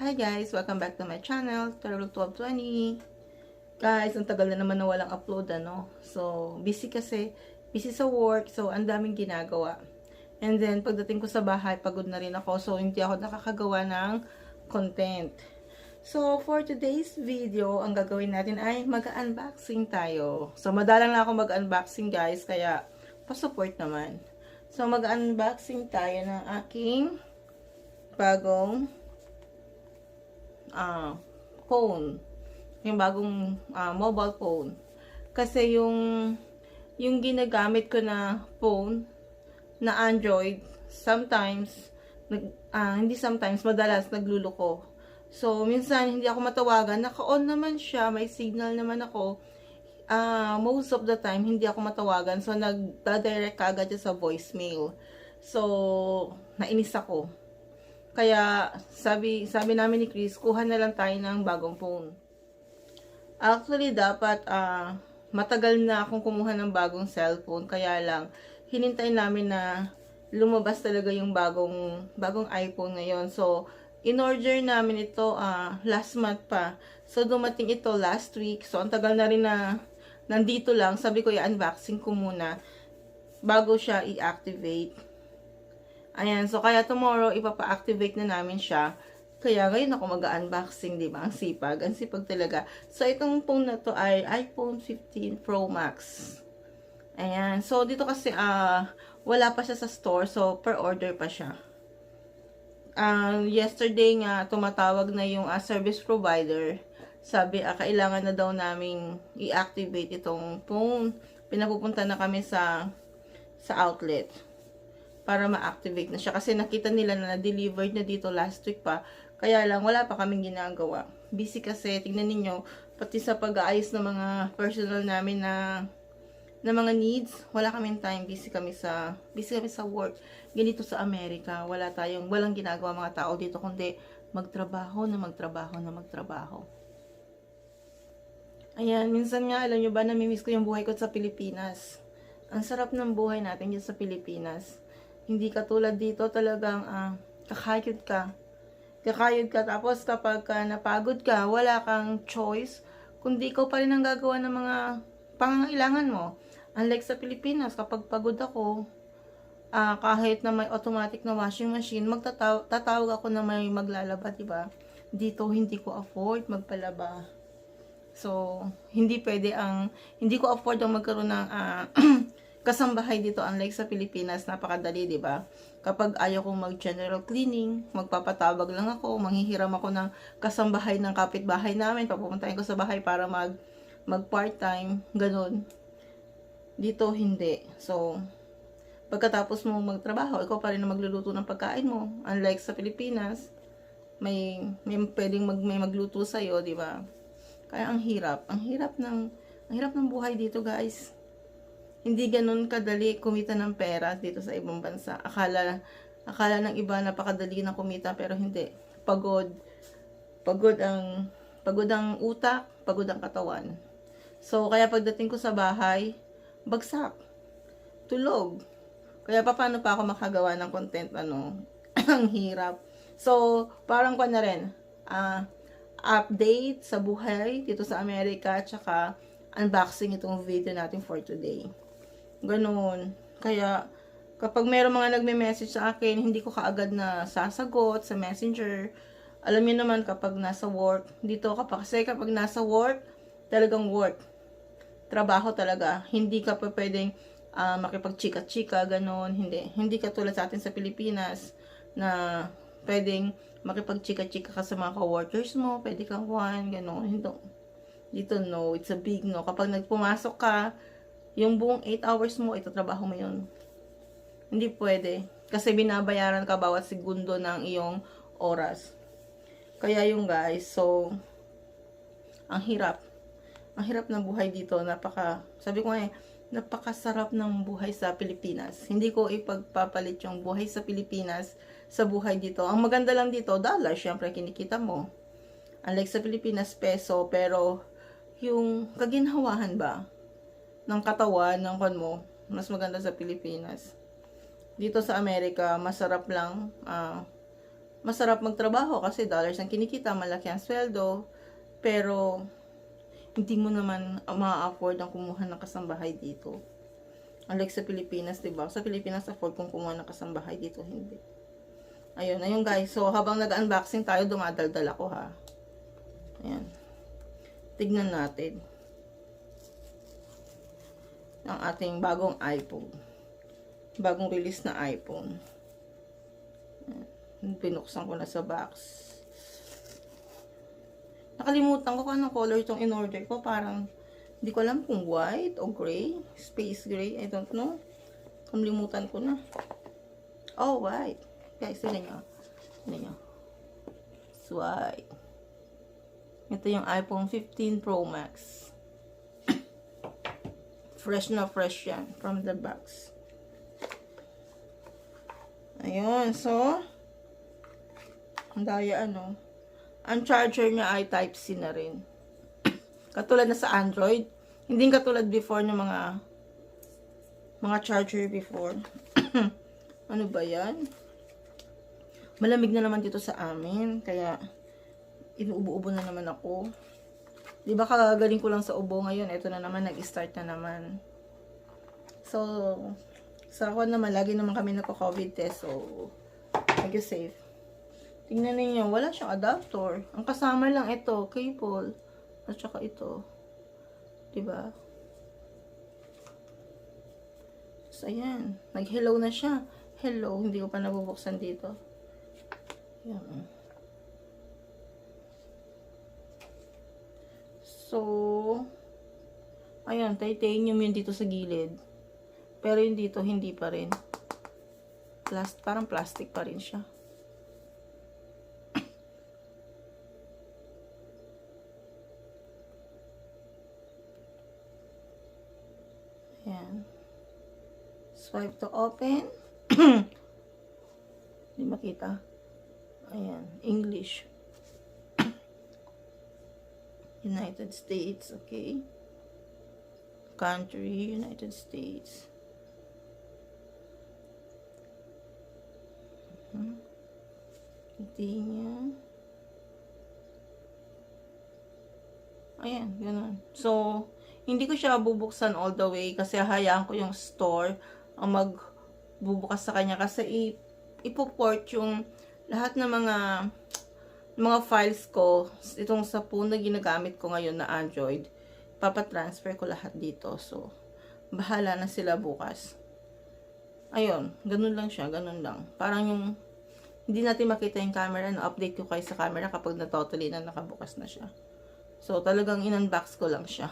Hi guys! Welcome back to my channel, Tarot 1220. Guys, ang tagal na naman na walang upload, ano? So, busy kasi. Busy sa work, so ang daming ginagawa. And then, pagdating ko sa bahay, pagod na rin ako. So, hindi ako nakakagawa ng content. So, for today's video, ang gagawin natin ay mag-unboxing tayo. So, madalang na ako mag-unboxing guys, kaya pa-support naman. So, mag-unboxing tayo ng aking bagong phone. Yung bagong mobile phone. Kasi yung ginagamit ko na phone na Android, sometimes hindi sometimes, madalas nagluluko. So, minsan hindi ako matawagan. Naka-on naman siya, may signal naman ako. Most of the time, hindi ako matawagan. So, nagda-direct agad sa voicemail. So, nainis ako. Kaya, sabi namin ni Chris, kuha na lang tayo ng bagong phone. Actually, dapat, matagal na akong kumuha ng bagong cellphone. Kaya lang, hinintay namin na lumabas talaga yung bagong iPhone ngayon. So, in-order namin ito last month pa. So, dumating ito last week. So, ang tagal na rin na nandito lang. Sabi ko, i-unboxing ko muna bago siya i-activate. Ayan, so kaya tomorrow ipapa-activate na namin siya. Kaya ngayon ako mag-unboxing, di ba? Ang sipag talaga. So itong phone na to ay iPhone 15 Pro Max. Ayan, so dito kasi wala pa siya sa store, so per order pa siya. Yesterday nga tumatawag na yung service provider. Sabi kailangan na daw naming i-activate itong phone. Pinapupunta na kami sa outlet para ma-activate na siya. Kasi nakita nila na na-delivered na dito last week pa. Kaya lang, wala pa kaming ginagawa. Busy kasi, tingnan ninyo, pati sa pag-aayos ng mga personal namin na mga needs, wala kaming time. Busy kami sa work. Ganito sa Amerika, walang ginagawa mga tao dito, kundi magtrabaho. Ayan, minsan nga, alam nyo ba, namimiss ko yung buhay ko sa Pilipinas. Ang sarap ng buhay natin dito sa Pilipinas. Hindi katulad dito talagang kakayod ka. Tapos kapag napagod ka, wala kang choice kundi ikaw pa rin ang gagawa ng mga pangangailangan mo. Unlike sa Pilipinas, kapag pagod ako, kahit na may automatic na washing machine, tatawag ako na may maglalaba, diba? Dito hindi ko afford magpalaba. So, hindi ko afford ang magkaroon ng kasambahay dito, unlike sa Pilipinas, napakadali, di ba? Kapag ayaw kong mag-general cleaning, magpapatawag lang ako, manghihiram ako ng kasambahay ng kapitbahay namin, papupuntahin ko sa bahay para mag-part-time, ganun. Dito, hindi. So, pagkatapos mo magtrabaho, ikaw pa rin na magluluto ng pagkain mo. Unlike sa Pilipinas, may pwedeng may magluto sa'yo, di ba? Kaya ang hirap ng buhay dito, guys. Hindi ganun kadali kumita ng pera dito sa ibang bansa. Akala ng iba napakadali na kumita, pero hindi. Pagod ang utak, pagod ang katawan. So, kaya pagdating ko sa bahay, bagsak, tulog. Kaya paano pa ako makagawa ng content, ang hirap. So, parang ko na rin, update sa buhay dito sa Amerika, tsaka unboxing itong video natin for today. Ganun. Kaya, kapag mayroong mga nagme-message sa akin, hindi ko kaagad na sasagot sa messenger. Alam niyo naman kapag nasa work, kasi kapag nasa work, talagang work. Trabaho talaga. Hindi ka pa pwedeng makipagchika-chika, ganun. Hindi katulad sa atin sa Pilipinas, na pwedeng makipagchika-chika ka sa mga coworkers mo, pwede kang ganun. Dito, no. It's a big no. Kapag nagpumasok ka, yung buong 8 hours mo, itatrabaho mo yun. Hindi pwede. Kasi binabayaran ka bawat segundo ng iyong oras. Kaya yung guys, so, ang hirap. Ang hirap ng buhay dito. Sabi ko napakasarap ng buhay sa Pilipinas. Hindi ko ipagpapalit yung buhay sa Pilipinas sa buhay dito. Ang maganda lang dito, dollar, syempre kinikita mo. Unlike sa Pilipinas, peso, pero yung kaginhawahan ba ng katawan ng mo, mas maganda sa Pilipinas. Dito sa Amerika, masarap lang masarap magtrabaho kasi dollars ang kinikita, malaki ang sweldo, pero hindi mo naman ma-afford ang kumuha ng kasambahay dito. Unlike sa Pilipinas, diba? Sa Pilipinas, afford kong kumuha ng kasambahay dito, hindi. Ayun guys. So, habang nag-unboxing tayo, dumadaldal ako ha. Ayan. Tignan natin ang ating bagong iPhone. Bagong release na iPhone. Ayan. Binuksan ko na sa box. Nakalimutan ko kung anong color itong in-order ko. Parang, hindi ko alam kung white o gray. Space gray. I don't know. Nakalimutan ko na. Oh, white. Guys, tignan nyo. Tignan nyo. It's white. Ito yung iPhone 15 Pro Max. Fresh na fresh yan. From the box. Ayun. So, ang daya ano. Ang charger niya ay Type-C na rin. Katulad na sa Android. Hindi katulad before ng mga charger before. Ano ba yan? Malamig na naman dito sa amin. Kaya, inuubo-ubo na naman ako. Di ba kagagaling ko lang sa ubo ngayon? Ito na naman, nag-start na naman. So, sa ako naman, lagi naman kami nagko-COVID test. So, medyo safe. Tingnan ninyo, wala siyang adapter. Ang kasama lang ito, cable. At saka ito. Diba? So, ayan. Nag-hello na siya. Hello, hindi ko pa nabubuksan dito. Ayan. So, ayan, titanium yun dito sa gilid. Pero yung dito, hindi pa rin. Parang plastic pa rin siya. Ayan. Swipe to open. Hindi makita. Ayan, English. United States, okay. Country, United States. Continue. Ayan, ganun. So, hindi ko siya bubuksan all the way kasi hayaan ko yung store ang magbubukas sa kanya kasi ipoport yung lahat ng mga files ko, itong sa phone na ginagamit ko ngayon na Android, papatransfer ko lahat dito. So, bahala na sila bukas. Ayun, ganun lang siya, ganun lang. Parang yung, hindi natin makita yung camera, na-update ko kayo sa camera kapag na-totally na nakabukas na siya. So, talagang in-unbox ko lang siya.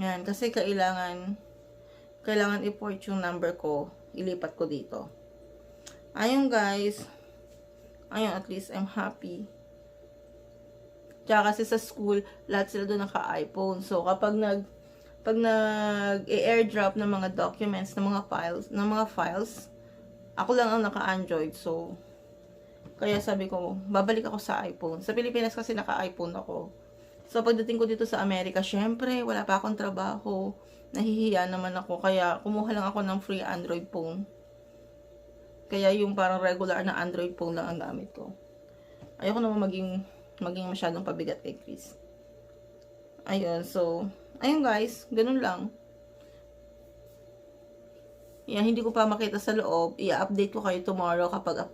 Yan, kasi kailangan i-port yung number ko, ilipat ko dito. Ayun guys, ayun, at least I'm happy. Tsaka kasi sa school, lahat sila doon naka-iPhone. So, kapag nag-airdrop ng mga documents, ng mga files, ako lang ang naka-Android. So, kaya sabi ko, babalik ako sa iPhone. Sa Pilipinas kasi naka-iPhone ako. So, pagdating ko dito sa Amerika, syempre, wala pa akong trabaho. Nahihiya naman ako. Kaya, kumuha lang ako ng free Android phone. Kaya, yung parang regular na Android phone lang ang gamit ko. Ayoko naman maging masyadong pabigat kay Chris. Ayun, so, ayun guys, ganun lang. Yan, hindi ko pa makita sa loob. I-update ko kayo tomorrow kapag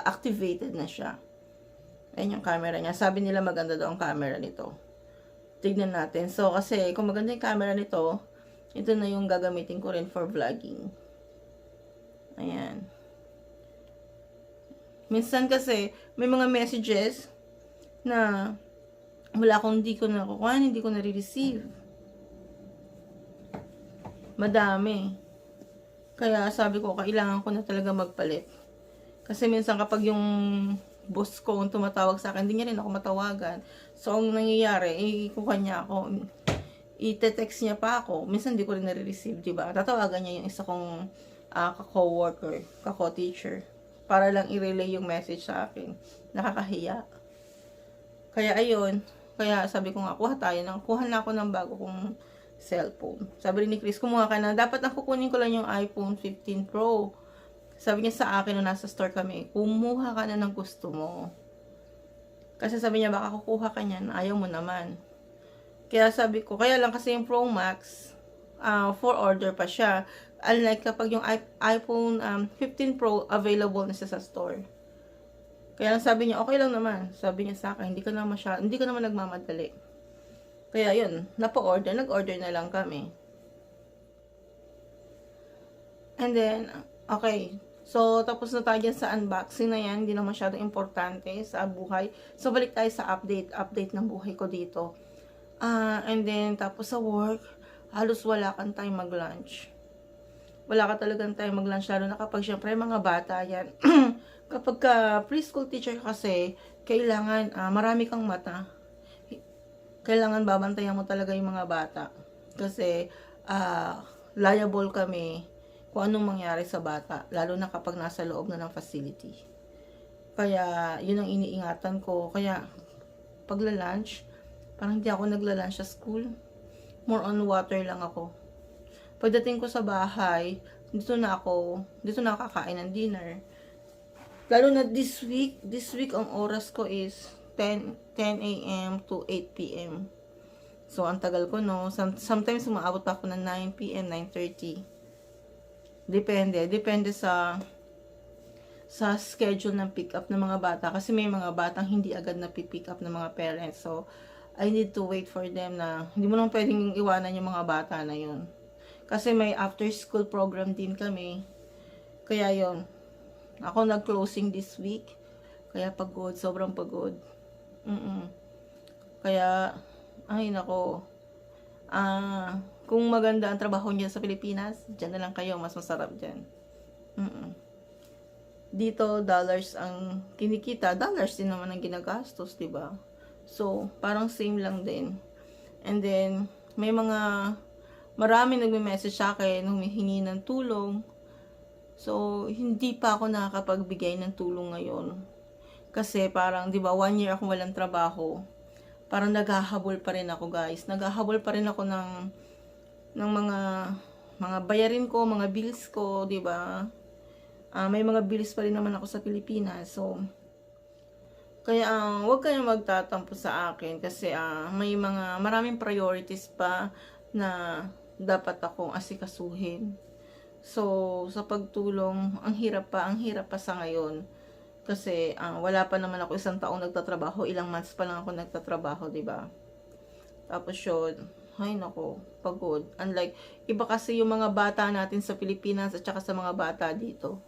activated na siya. Ayan yung camera niya. Sabi nila maganda daw ang camera nito. Tignan natin. So, kasi kung maganda yung camera nito, ito na yung gagamitin ko rin for vlogging. Ayan. Minsan kasi, may mga messages na hindi ko nakukuha, hindi ko nare-receive. Madami. Kaya sabi ko, kailangan ko na talaga magpalit. Kasi minsan kapag yung boss ko ang tumatawag sa akin, hindi niya rin ako matawagan. So, ang nangyayari, ikuha niya ako, i-text niya pa ako. Minsan hindi ko rin nare-receive, diba? Tatawagan niya yung isa kong ka-coworker, ka-co-teacher, para lang i-relay yung message sa akin. Nakakahiya. Kaya ayun, kaya sabi ko nga, kuha na ako ng bago kong cellphone. Sabi rin ni Chris, kumuha ka na. Dapat ang kukunin ko lang yung iPhone 15 Pro. Sabi niya sa akin nung nasa store kami, kumuha ka na ng gusto mo. Kasi sabi niya, baka kukuha ka niyan, ayaw mo naman. Kaya sabi ko, kaya lang kasi yung Pro Max, for order pa siya. Unlike kapag yung iPhone 15 Pro, available na siya sa store. Kaya lang sabi niya, okay lang naman. Sabi niya sa akin, hindi ka naman nagmamadali. Kaya yun, nag-order na lang kami. And then, okay. So, tapos na tayo dyan sa unboxing na yan. Hindi na masyadong importante sa buhay. So, balik tayo sa update ng buhay ko dito. And then, tapos sa work, halos wala kang time mag-lunch. Wala ka talagang time mag-lunch, lalo na kapag syempre mga bata yan. Kapag ka preschool teacher kasi, kailangan marami kang mata. Kailangan babantayan mo talaga yung mga bata. Kasi, liable kami kung anong mangyari sa bata, lalo na kapag nasa loob na ng facility. Kaya, yun ang iniingatan ko. Kaya, pagla-lunch, parang hindi ako nagla-lunch sa school. More on water lang ako. Pagdating ko sa bahay, dito na ako kakain ng dinner. Lalo na this week ang oras ko is 10 a.m. to 8 p.m. So, ang tagal ko, no? Sometimes umaabot pa ako ng 9 p.m., 9:30. Depende sa schedule ng pick up ng mga bata. Kasi may mga batang hindi agad na pick up ng mga parents. So, I need to wait for them na hindi mo lang pwedeng iwanan yung mga bata na yun. Kasi may after school program din kami. Kaya yun. Ako nag-closing this week. Kaya pagod. Sobrang pagod. Kaya, ay nako. Kung maganda ang trabaho niya sa Pilipinas, dyan na lang kayo. Mas masarap dyan. Dito, dollars ang kinikita. Dollars din naman ang ginagastos, diba? So, parang same lang din. And then, marami nagme-message sa akin, humihingi ng tulong. So, hindi pa ako nakakapagbigay ng tulong ngayon. Kasi parang, di ba, 1 year akong walang trabaho. Parang naghahabol pa rin ako, guys. Naghahabol pa rin ako ng mga bayarin ko, mga bills ko, di ba? May mga bills pa rin naman ako sa Pilipinas. So, kaya huwag kayong magtatampo sa akin kasi maraming priorities pa na dapat akong asikasuhin. So, sa pagtulong, ang hirap pa sa ngayon. Kasi wala pa naman ako 1 taong nagtatrabaho, ilang months pa lang ako nagtatrabaho, 'di ba? Tapos yun, ay nako, pagod. Unlike iba kasi yung mga bata natin sa Pilipinas at saka sa mga bata dito.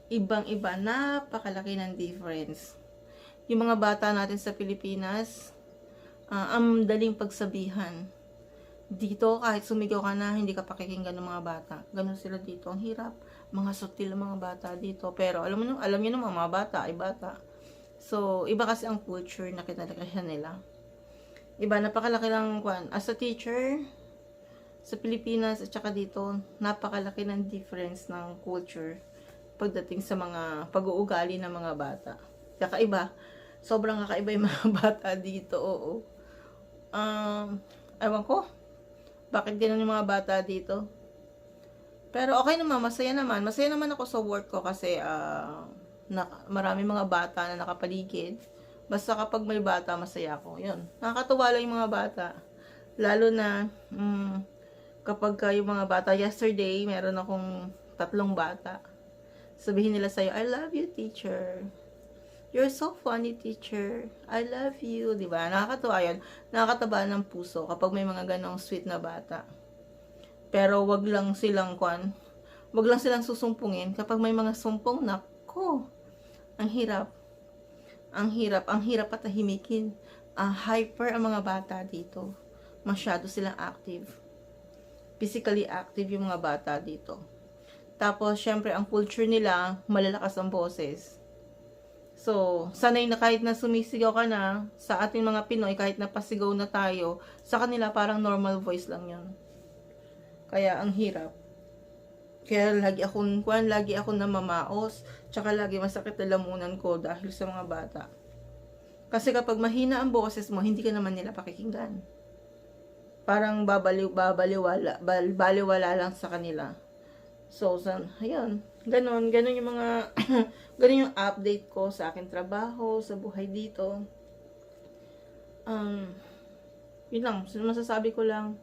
Ibang-iba, napakalaki ng difference. Yung mga bata natin sa Pilipinas, ang daling pagsabihan. Dito, kahit sumigaw ka na, hindi ka pakikinggan ng mga bata. Ganun sila dito. Ang hirap. Mga sutil mga bata dito. Pero, alam niyo naman, mga bata ay bata. So, iba kasi ang culture na kinalakayan nila. Iba, napakalaki lang, as a teacher, sa Pilipinas at saka dito, napakalaki ng difference ng culture pagdating sa mga pag-uugali ng mga bata. Kakaiba. Sobrang kakaiba yung mga bata dito, oo. Ewan ko, bakit ganun yung mga bata dito? Pero okay naman, masaya naman. Masaya naman ako sa work ko kasi marami mga bata na nakapaligid. Basta kapag may bata, masaya ako. Yun. Nakakatuwa lang yung mga bata. Lalo na kapag yung mga bata, yesterday, meron akong 3 bata. Sabihin nila sa'yo, I love you, teacher. You're so funny, teacher. I love you. Diba? Nakakatuwa yun. Nakakataba ng puso kapag may mga ganong sweet na bata. Pero wag lang silang susumpungin. Kapag may mga sumpong, nako, ang hirap. Ang hirap at tahimikin. Hyper ang mga bata dito. Masyado silang active. Physically active yung mga bata dito. Tapos, syempre, ang culture nila, malalakas ang boses. So, sanay na kahit na sumisigaw ka na, sa ating mga Pinoy, kahit na pasigaw na tayo, sa kanila parang normal voice lang yun. Kaya, ang hirap. Kaya lagi akong namamaos, tsaka lagi masakit na lamunan ko dahil sa mga bata. Kasi kapag mahina ang boses mo, hindi ka naman nila pakikinggan. Parang baliwala lang sa kanila. So, ayun. Ganon yung mga, ganon yung update ko sa akin trabaho, sa buhay dito. Yun lang, masasabi ko lang,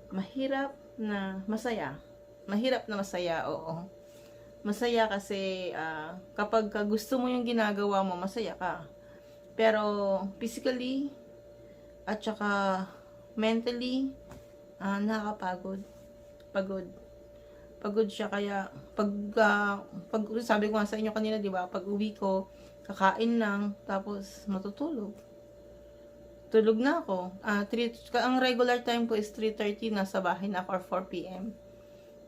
mahirap na masaya. Mahirap na masaya, oo. Masaya kasi kapag gusto mo yung ginagawa mo, masaya ka. Pero physically at saka mentally, nakakapagod. Pagod siya, kaya pag sabi ko nga sa inyo kanina, 'di ba? Pag uwi ko, kakain lang tapos matutulog. Tulog na ako. Ang regular time ko is 3:30, nasa bahay na ako, or 4 p.m.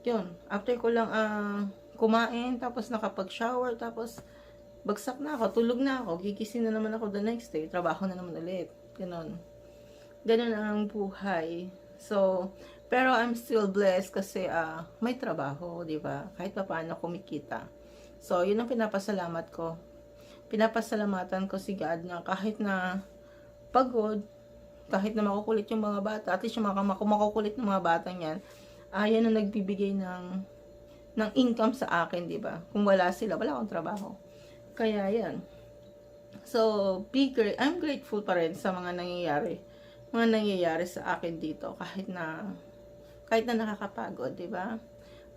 Yun, after ko lang kumain, tapos nakapag-shower, tapos bagsak na ako, tulog na ako, gigising na naman ako the next day, trabaho na naman ulit. Ganon ang buhay. So, pero I'm still blessed kasi may trabaho, 'di ba? Kahit paano kumikita. So, yun ang pinapasalamat ko. Pinapasalamatan ko si God na kahit na pagod, kahit na makukulit yung mga bata, at least yung makukulit ng mga batang yan, yan ang nagbibigay ng income sa akin, 'di ba? Kung wala sila, wala akong trabaho. Kaya yan. So, I'm grateful pa rin sa mga nangyayari sa akin dito, kahit na nakakapagod, 'di ba?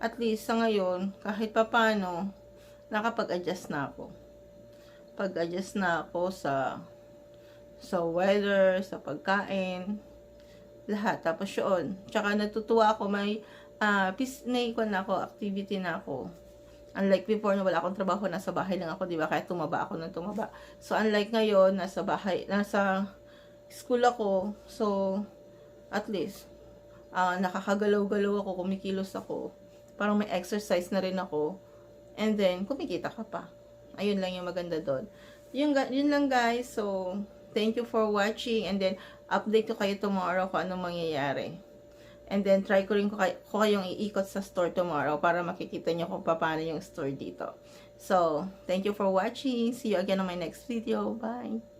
At least sa ngayon, kahit papaano nakapag-adjust na ako. Pag-adjust na ako sa weather, sa pagkain, lahat. Tapos yun, tsaka natutuwa ako, may activity na ako. Unlike before na wala akong trabaho, nasa bahay lang ako, 'di ba? Kahit tumaba ako ng tumaba. So unlike ngayon, nasa school ako. So at least nakakagalaw-galaw ako, kumikilos ako. Parang may exercise na rin ako. And then kumikita ka pa. Ayun lang yung maganda doon. Yun lang guys. So thank you for watching, and then update ko kayo tomorrow kung anong mangyayari. And then try ko rin ko kayong iikot sa store tomorrow para makikita nyo kung paano yung store dito. So, thank you for watching. See you again on my next video. Bye!